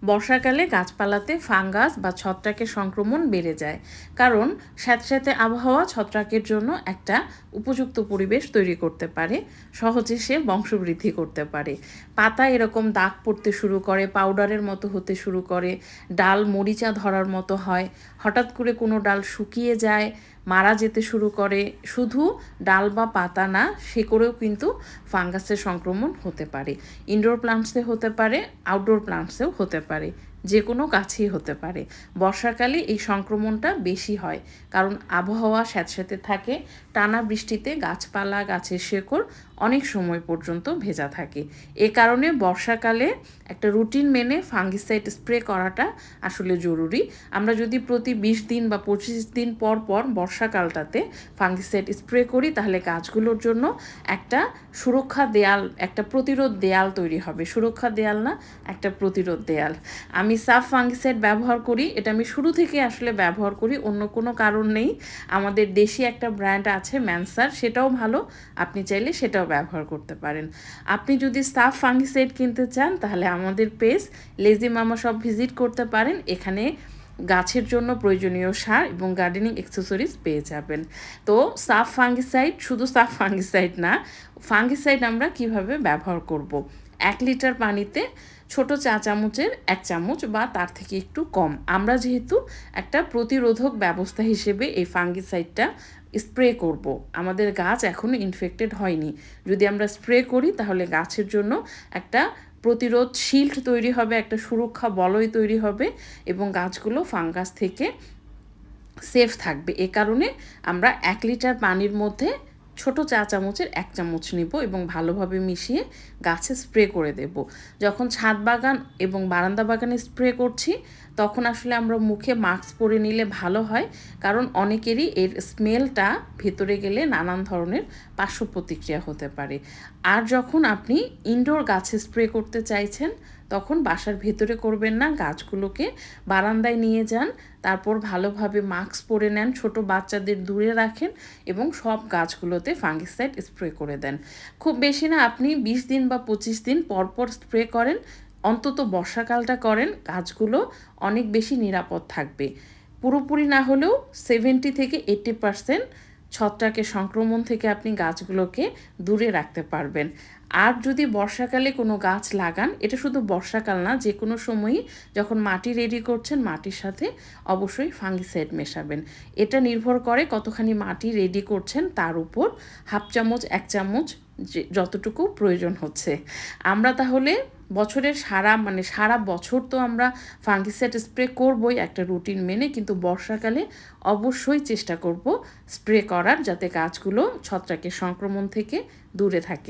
বর্ষাকালে গাছপালাতে ফাঙ্গাস বা ছত্রাকের সংক্রমণ বেড়ে যায়, কারণ স্যাঁতস্যাঁতে আবহাওয়া ছত্রাকের জন্য একটা উপযুক্ত পরিবেশ তৈরি করতে পারে, সহজে সে বংশবৃদ্ধি করতে পারে। পাতা এরকম দাগ পড়তে শুরু করে, পাউডারের মতো হতে শুরু করে, ডাল মরিচা ধরার মতো হয়, হঠাৎ করে কোনো ডাল শুকিয়ে যায়, মারা যেতে শুরু করে। শুধু ডাল বা পাতা না, শেকড়েও কিন্তু ফাঙ্গাসের সংক্রমণ হতে পারে। ইনডোর প্লান্টসে হতে পারে, আউটডোর প্লান্টসেও হতে পারে, যে কোনো গাছেই হতে পারে। বর্ষাকালে এই সংক্রমণটা বেশি হয়, কারণ আবহাওয়া স্যাঁতস্যাঁতে থাকে, টানা বৃষ্টিতে গাছপালা গাছের শেকড় অনেক সময় পর্যন্ত ভেজা থাকে। এ কারণে বর্ষাকালে একটা রুটিন মেনে ফাঙ্গিসাইড স্প্রে করাটা আসলে জরুরি। আমরা যদি প্রতি 20 দিন বা 25 দিন পর পর বর্ষাকালটাতে ফাঙ্গিসাইড স্প্রে করি, তাহলে গাছগুলোর জন্য একটা সুরক্ষা দেয়াল, একটা প্রতিরোধ দেয়াল তৈরি হবে। সুরক্ষা দেয়াল না, একটা প্রতিরোধ দেয়াল। আমি সাফ ফাঙ্গিসাইড ব্যবহার করি, এটা আমি শুরু থেকে আসলে ব্যবহার করি, অন্য কোনো কারণ নেই। আমাদের দেশি একটা ব্র্যান্ড আছে ম্যানসার, সেটাও ভালো, আপনি চাইলে সেটাও ব্যবহার করতে পারেন। আপনি যদি সাফ ফাঙ্গিসাইড কিনতে চান, তাহলে আমাদের পেজ লেজি মামা শপ ভিজিট করতে পারেন। এখানে গাছের জন্য প্রয়োজনীয় সার এবং গার্ডেনিং অ্যাক্সেসরিজ পেয়ে যাবেন। তো সাফ ফাঙ্গিসাইড শুধু সাফ ফাঙ্গিসাইড না, ফাঙ্গিসাইড আমরা কিভাবে ব্যবহার করব। 1 লিটার পানিতে ছোট চা চামচের 1 চামচ বা তার থেকে একটু কম। আমরা যেহেতু একটা প্রতিরোধক ব্যবস্থা হিসেবে এই ফাঙ্গিসাইডটা স্প্রে করব, আমাদের গাছ এখনও ইনফেক্টেড হয়নি, যদি আমরা স্প্রে করি তাহলে গাছের জন্য একটা প্রতিরোধ শিল্ড তৈরি হবে, একটা সুরক্ষা বলয় তৈরি হবে এবং গাছগুলো ফাঙ্গাস থেকে সেফ থাকবে। এ কারণে আমরা 1 লিটার পানির মধ্যে ছোট চা চামচের 1 চামচ নিব এবং ভালোভাবে মিশিয়ে গাছে স্প্রে করে দেব। যখন ছাদ বাগান এবং বারান্দা বাগানে স্প্রে করছি, তখন আসলে আমরা মুখে মাস্ক পরে নিলে ভালো হয়, কারণ অনেকেরই এর স্মেলটা ভেতরে গেলে নানান ধরনের পার্শ্ব প্রতিক্রিয়া হতে পারে। আর যখন আপনি ইনডোর গাছে স্প্রে করতে চাইছেন, তখন বাসার ভেতরে করবেন না, গাছগুলোকে বারান্দায় নিয়ে যান, তারপর ভালোভাবে মাস্ক পরে নেন, ছোট বাচ্চাদের দূরে রাখেন এবং সব গাছগুলোতে ফাঙ্গিসাইড স্প্রে করে দেন। খুব বেশি না, আপনি 20 দিন বা 25 দিন পরপর স্প্রে করেন, অন্তত বর্ষাকালটা করেন, গাছগুলো অনেক বেশি নিরাপদ থাকবে। পুরোপুরি না হলেও 70 থেকে 80% ছত্রাকের সংক্রমণ থেকে আপনি গাছগুলোকে দূরে রাখতে পারবেন। আর যদি বর্ষাকালে কোনো গাছ লাগান, এটা শুধু বর্ষাকাল না, যে কোনো সময়ই যখন মাটি রেডি করছেন, মাটির সাথে অবশ্যই ফাঙ্গিসাইড মেশাবেন। এটা নির্ভর করে কতখানি মাটি রেডি করছেন তার উপর, 1/2 চামচ 1 চামচ যতটুকু প্রয়োজন হচ্ছে। আমরা তাহলে বছরের সারা বছর তো আমরা ফাঙ্গিসাইড স্প্রে করবই একটা রুটিন মেনে, কিন্তু বর্ষাকালে অবশ্যই চেষ্টা করব স্প্রে করার, যাতে গাছগুলো ছত্রাকের সংক্রমণ থেকে দূরে থাকে।